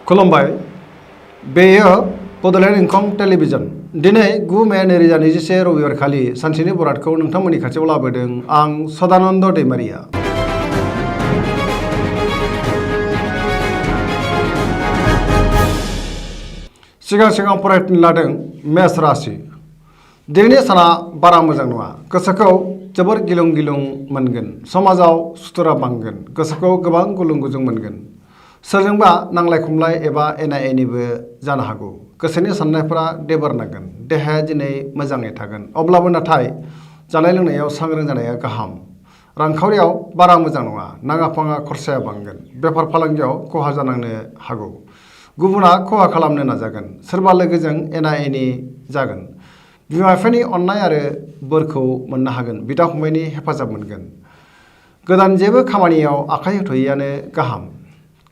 खुलुमबाय बेयो बड'लेण्ड इंखं टेलिभिजन दिनै 9 मे 2021 रबिबार खालि सानसेनि बरादखौ नोंथांमोननि खाथियाव लाबोदों आं सदानन्द दैमारिया। सिगां फरायनो लादों मेष राशि। दिनैनि साना बारा मोजां नङा। गोसोखौ जोबोर गिलुं गिलुं मोनगोन। समाजाव सुथुरा बांगोन। गोसोखौ गोबां गुलुं गुजुं मोनगोन। सोरजोंबा नांलाय खमलाय एबा एना एनिबो जानो हागौ। गोसोनि साननायफोरा देबोर नांगोन। देहाया दिनै मोजाङै थागोन। अब्लाबो नाथाय जानाय लोंनायाव सांग्रां जानाया गाहाम। रांखावरियाव बारा मोजां नङा। नाङा फाङा खरसाया बांगोन। बेफार फालांगियाव खहा जानांनो हागौ। गुबुना खहा खालामनो नाजागोन। सोरबा लोगोजों एना एनि जागोन। बिमा बिफानि अननाय आरो बोरखौ मोननो हागोन। बिदा फंबायनि हेफाजाब मोनगोन। गोदान जेबो खामानियाव आखाइ होथ'यैआनो गाहाम।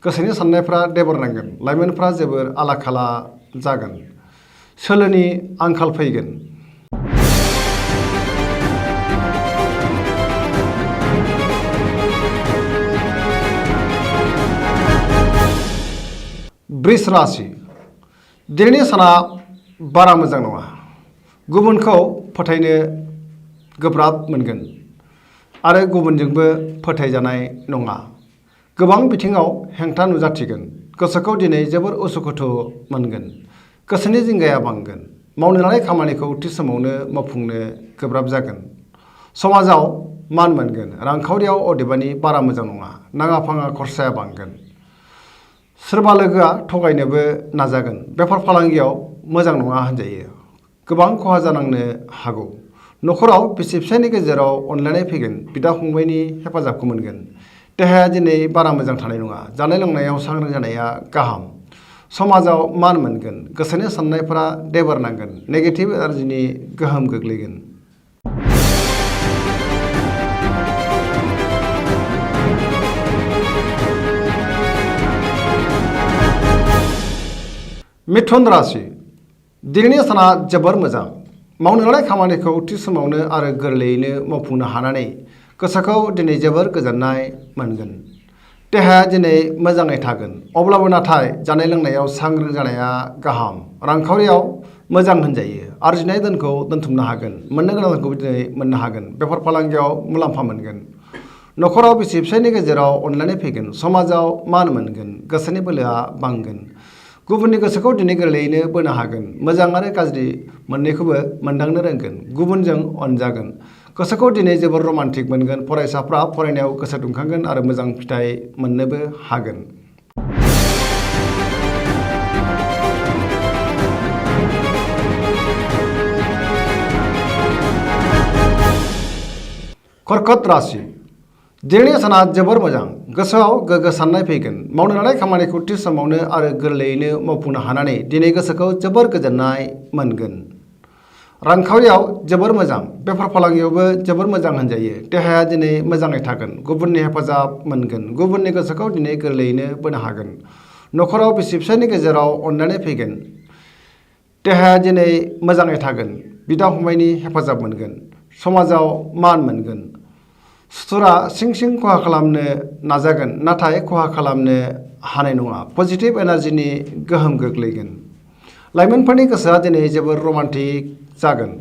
गोसोनि साननायफ्रा देबर नांगोन। लाइमोनफ्रा जोबोर आला खाला जागोन। सोलोनि आंखाल फैगोन। वृष राशि। दिनैनि साना बारा मोजां नङा। गुबुनखौ फोथायनो गोब्राब मोनगोन आरो गुबुनजोंबो फोथायजानाय नङा। गोबां बिथिङाव हेंथा नुजाथिगोन। गोसोखौ दिनै जोबोर उसुखुथु मोनगोन। गोसोनि जिंगाया बांगोन। मावनो लानाय खामानिखौ थि समावनो मावफुंनो गोब्राब जागोन। समाजाव मान मोनगोन। रांखावरियाव अदेबानि बारा मोजां नङा। नाङा फाङा खरसाया बांगोन। सोरबा लोगोआ थगायनोबो नाजागोन। बेफार फालांगियाव मोजां नङा होनजायो। गोबां खहा जानांनो हागौ। न'खराव बिसि फिसायनि गेजेराव अनलायनाय फैगोन। बिदा फंबायनि हेफाजाबखौ मोनगोन। देहाया दिनै बारा मोजां थानाय नङा। जानाय लोंनायाव सांग्रां जानाया गाहाम। समाजाव मान मोनगोन। गोसोनि साननायफोरा देबर नांगोन। नेगेटिभ एनार्जिनि गोहोम गोग्लैगोन। मिथुन राशि। दिनैनि साना जोबोर मोजां। मावनो लानाय खामानिखौ थि समावनो आरो गोरलैयैनो मावफुंनो हानानै गोसोखौ दिनै जोबोर गोजोननाय मोनगोन। देहाया दिनै मोजाङै थागोन। अब्लाबो नाथाय जानाय लोंनायाव सांग्रां जानाया गाहाम। रांखावरियाव मोजां होनजायो। आरजिनाय धोनखौ दोनथुमनो हागोन। मोननो गोनां धोनखौ दिनै मोननो हागोन। बेफार फालांगियाव मुलाम्फा मोनगोन। न'खराव बिसि फिसायनि गेजेराव अनलायनाय फैगोन। समाजाव मान मोनगोन। गोसोनि बोलोआ बांगोन। गुबुननि गोसोखौ दिनै गोरलैयैनो बोनो हागोन। मोजां आरो गाज्रि मोननैखौबो मोनदांनो रोंगोन। गुबुनजों अनजागोन। गोसोखौ दिनै जोबोर रमान्टिक मोनगोन। फरायसाफ्रा फरायनायाव गोसो दुंखांगोन आरो मोजां फिथाइ मोननोबो हागोन। कर्कट राशि। दिनैनि साना जोबोर मोजां। गोसोआव गोग्गो साननाय फैगोन। मावनो लानाय खामानिखौ थि समावनो आरो गोरलैयैनो मावफुंनो हानानै दिनै गोसोखौ जोबोर गोजोननाय मोनगोन। रांखावरियाव जोबोर मोजां। बेफार फालांगियावबो जोबोर मोजां होनजायो। देहाया दिनै मोजाङै थागोन। गुबुननि हेफाजाब मोनगोन। गुबुननि गोसोखौ दिनै गोरलैयैनो बोनो हागोन। न'खराव बिसि फिसायनि गेजेराव अनलायनाय फैगोन। देहाया दिनै मोजाङै थागोन। बिदा फंबायनि हेफाजाब मोनगोन। समाजाव मान मोनगोन। सुथुरा सिं सिं खहा खालामनो नाजागोन नाथाय खहा खालामनो हानाय नङा। पजिटिभ एनार्जिनि गोहोम गोग्लैगोन। लाइमोनफोरनि गोसोआ दिनै जोबोर रमान्टिक जागोन।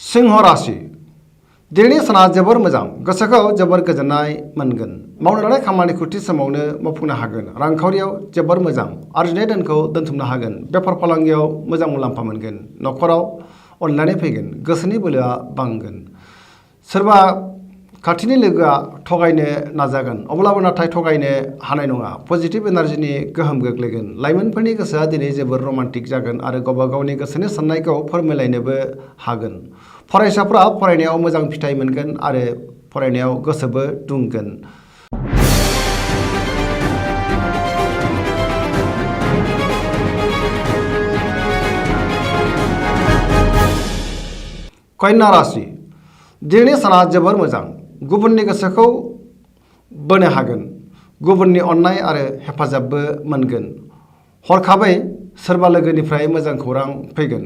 सिंह राशि। दिनैनि साना जोबोर मोजां। गोसोखौ जोबोर गोजोननाय मोनगोन। मावनो लानाय खामानिखौ थि समावनो मावफुंनो हागोन। रांखावरियाव जोबोर मोजां। आरजिनाय धोनखौ दोनथुमनो हागोन। बेफार फालांगियाव मोजां मुलाम्फा मोनगोन। न'खराव अनलायनाय फैगोन। गोसोनि बोलोआ बांगोन। सोरबा खाथिनि लोगोआ थगायनो नाजागोन। अब्लाबो नाथाय थगायनो हानाय नङा। पजिटिभ एनार्जिनि गोहोम गोग्लैगोन। लाइमोनफोरनि गोसोआ दिनै जोबोर रमान्टिक जागोन आरो गावबा गावनि गोसोनि साननायखौ फोरमायलायनोबो हागोन। फरायसाफ्रा फरायनायाव मोजां फिथाइ मोनगोन आरो फरायनायाव गोसोबो दुंगोन। कन्या राशि। दिनैनि साना जोबोर मोजां। गुबुननि गोसोखौ बोनो हागोन। गुबुननि अननाय आरो हेफाजाबबो मोनगोन। हरखाबै सोरबा लोगोनिफ्राय मोजां खौरां फैगोन।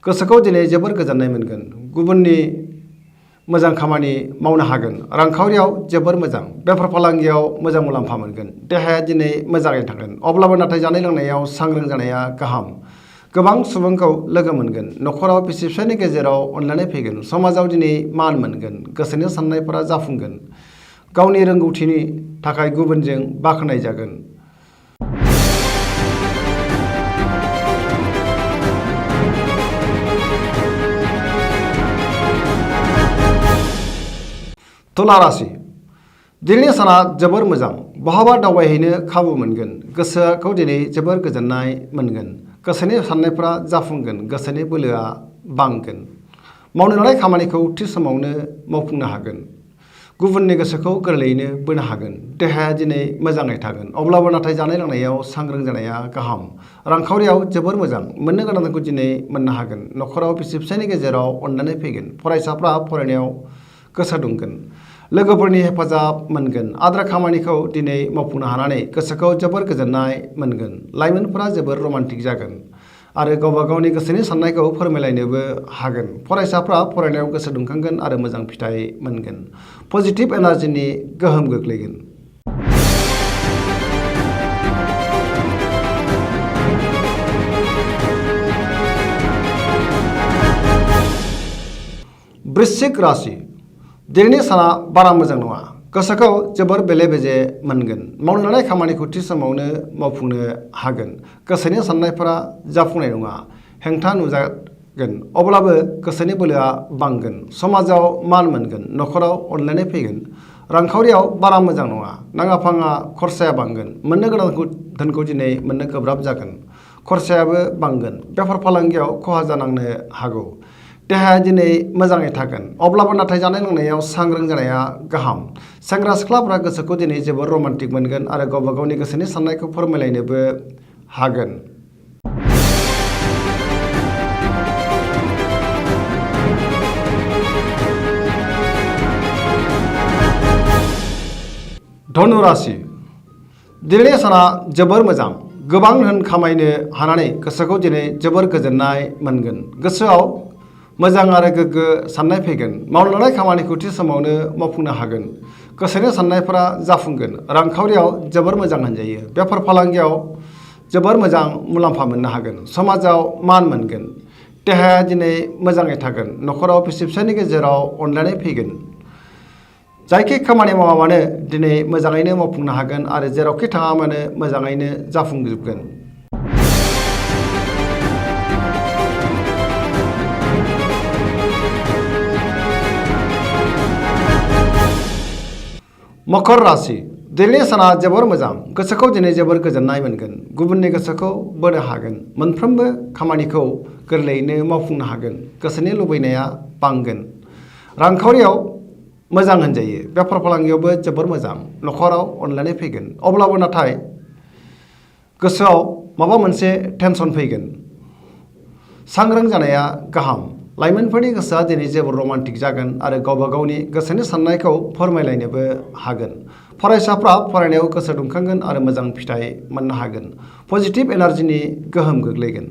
गोसोखौ दिनै जोबोर गोजोननाय मोनगोन। गुबुननि मोजां खामानि मावनो हागोन। रांखावरियाव जोबोर मोजां। बेफार फालांगियाव मोजां मुलाम्फा मोनगोन। देहाया दिनै मोजाङै थागोन। अब्लाबो नाथाय जानाय लोंनायाव सांग्रां जानाया गाहाम। गोबां सुबुंखौ लोगो मोनगोन। न'खराव बिसि फिसायनि गेजेराव अनलायनाय फैगोन। समाजाव दिनै मान मोनगोन। गोसोनि साननायफोरा जाफुंगोन। गावनि रोंगौथिनि थाखाय गुबुनजों बाख्नाय जागोन। तुला राशि दिनैनि साना जोबोर मोजां। बहाबा दावबायहैनो खाबु मोनगोन। गोसोखौ दिनै जोबोर गोजोननाय मोनगोन। गोसोनि साननायफोरा जाफुंगोन। गोसोनि बोलोआ बांगोन। मावनो लानाय खामानिखौ थि समावनो मावफुंनो हागोन। गुबुननि गोसोखौ गोरलैयैनो बोनो हागोन। देहाया दिनै मोजाङै थागोन। अब्लाबो नाथाय जानाय लोंनायाव सांग्रां जानाया गाहाम। रांखावरियाव जोबोर मोजां। मोननो गोनांखौ दिनै मोननो हागोन। न'खराव बिसि फिसायनि गेजेराव अनलायनाय फैगोन। फरायसाफ्रा फरायनायाव गोसो दुंगोन। लोगोफोरनि हेफाजाब मोनगोन। आद्रा खामानिखौ दिनै मावफुंनो हानानै गोसोखौ जोबोर गोजोननाय मोनगोन। लाइमोनफोरा जोबोर रमान्टिक जागोन आरो गावबा गावनि गोसोनि साननायखौ फोरमायलायनोबो हागोन। फरायसाफ्रा फरायनायाव गोसो दुंखांगोन आरो मोजां फिथाइ मोनगोन। पजिटिभ एनार्जिनि गोहोम गोग्लैगोन। वृश्चिक राशि दिनैनि साना बारा मोजां नङा। गोसोखौ जोबोर बेले बेजे मोनगोन। मावनो लानाय खामानिखौ थि समावनो मावफुंनो हागोन। गोसोनि साननायफोरा जाफुंनाय नङा। हेंथा नुजागोन। अब्लाबो गोसोनि बोलोआ बांगोन। समाजाव मान मोनगोन। न'खराव अनलायनाय फैगोन। रांखावरियाव बारा मोजां नङा। नाङा फाङा खरसाया बांगोन। मोननो गोनां धोनखौ दिनै मोननो गोब्राब जागोन। खरसायाबो बांगोन। बेफार फालांगियाव खहा जानांनो हागौ। देहाया दिनै मोजाङै थागोन। अब्लाबो नाथाय जानाय लोंनायाव सांग्रां जानाया गाहाम। सेंग्रा सिख्लाफ्रा गोसोखौ दिनै जोबोर रमान्टिक मोनगोन आरो गावबा गावनि गोसोनि साननायखौ फोरमायलायनोबो हागोन। धनु राशि दिनैनि साना जोबोर मोजां। गोबां धोन खामायनो हानानै गोसोखौ दिनै जोबोर गोजोननाय मोनगोन। गोसोआव मोजां आरो गोग्गो साननाय फैगोन। मावनो लानाय खामानिखौ थि समावनो मावफुंनो हागोन। गोसोनि साननायफोरा जाफुंगोन। रांखावरियाव जोबोर मोजां होनजायो। बेफार फालांगियाव जोबोर मोजां मुलाम्फा मोननो हागोन। समाजाव मान मोनगोन। देहाया दिनै मोजाङै थागोन। न'खराव बिसि फिसायनि गेजेराव अनलायनाय फैगोन। जायखि खामानि मावा मानो दिनै मोजाङैनो मावफुंनो हागोन आरो जेरावखि थाङा मानो मोजाङैनो जाफुंजोबगोन। मकर राशि दिनैनि साना जोबोर मोजां। गोसोखौ दिनै जोबोर गोजोननाय मोनगोन। गुबुननि गोसोखौ बोनो हागोन। मोनफ्रोमबो खामानिखौ गोरलैयैनो मावफुंनो हागोन। गोसोनि लुबैनाया बांगोन। रांखावरियाव मोजां होनजायो। बेफार फालांगियावबो जोबोर मोजां। न'खराव अनलायनाय फैगोन। अब्लाबो नाथाय गोसोआव माबा मोनसे टेनसन फैगोन। सांग्रां जानाया गाहाम। लाइमोनफोरनि गोसोआ दिनै जोबोर रमान्टिक जागोन आरो गावबा गावनि गोसोनि साननायखौ फोरमायलायनोबो हागोन। फरायसाफ्रा फरायनायाव गोसो दुंखांगोन आरो मोजां फिथाइ मोननो हागोन। पजिटिभ एनार्जिनि गोहोम गोग्लैगोन।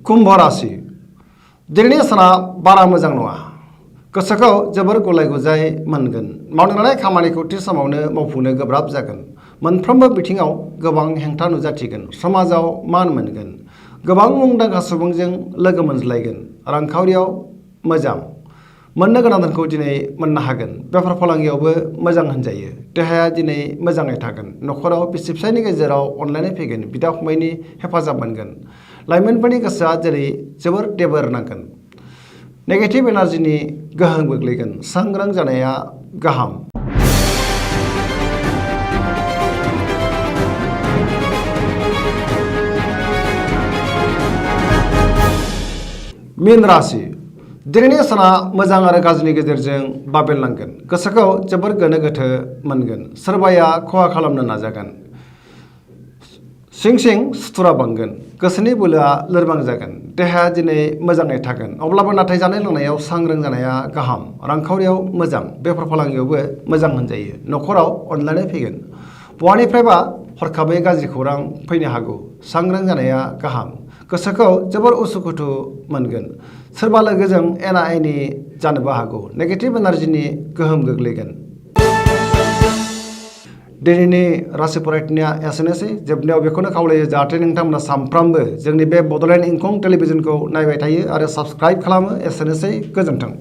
कुम्भ राशि दिनैनि साना बारा मोजां नङा। गोसोखौ जोबोर गुलाय गुजाय मोनगोन। मावनो लानाय खामानिखौ थि समावनो मावफुंनो गोब्राब जागोन। मोनफ्रोमबो बिथिङाव गोबां हेंथा नुजाथिगोन। समाजाव मान मोनगोन। गोबां मुंदांखा सुबुंजों लोगो मोनज्लायगोन। रांखावरियाव मोजां। मोननो गोनां धोनखौ दिनै मोननो हागोन। बेफार फालांगियावबो मोजां होनजायो। देहाया दिनै मोजाङै थागोन। न'खराव बिसि फिसायनि गेजेराव अनलायनाय फैगोन। बिदा फंबायनि हेफाजाब मोनगोन। लाइमोनफोरनि गोसोआ जेरै जोबोर देबोर नांगोन। नेगेटिभ एनार्जिनि गोहोम गोग्लैगोन। सांग्रां जानाया गाहाम। मीन राशि दिनैनि साना मोजां आरो गाज्रिनि गेजेरजों बाबेलनांगोन। गोसोखौ जोबोर गोनो गोथो मोनगोन। सोरबाया खहा खालामनो नाजागोन। सिं सिं सुथुरा बांगोन, गोसोनि बोलोआ लोरबां जागोन, देहाया दिनै मोजाङै थागोन। अब्लाबो नाथाय जानाय लोंनायाव सांग्रां जानाया गाहाम, रांखावरियाव मोजां, बेफार फालांगियावबो मोजां होनजायो। न'खराव अनलायनाय फैगोन। बहानिफ्रायबा हरखाबै गाज्रि खौरां फैनो हागौ, सांग्रां जानाया गाहाम। गोसोखौ जोबोर उसुखुथु मोनगोन, सोरबा लोगोजों एना एनि जानोबो हागौ, नेगेटिभ एनार्जिनि गोहोम गोग्लैगोन। दिनैनि राशि फरायथिनाया एसेनोसै। जोबनायाव बेखौनो खावलायो जाहाथे नोंथांमोना सानफ्रामबो जोंनि बे बड'लेण्ड इंखं टेलिभिजनखौ नायबाय थायो आरो साबस्क्राइब खालामो। एसेनोसै, गोजोन्थों।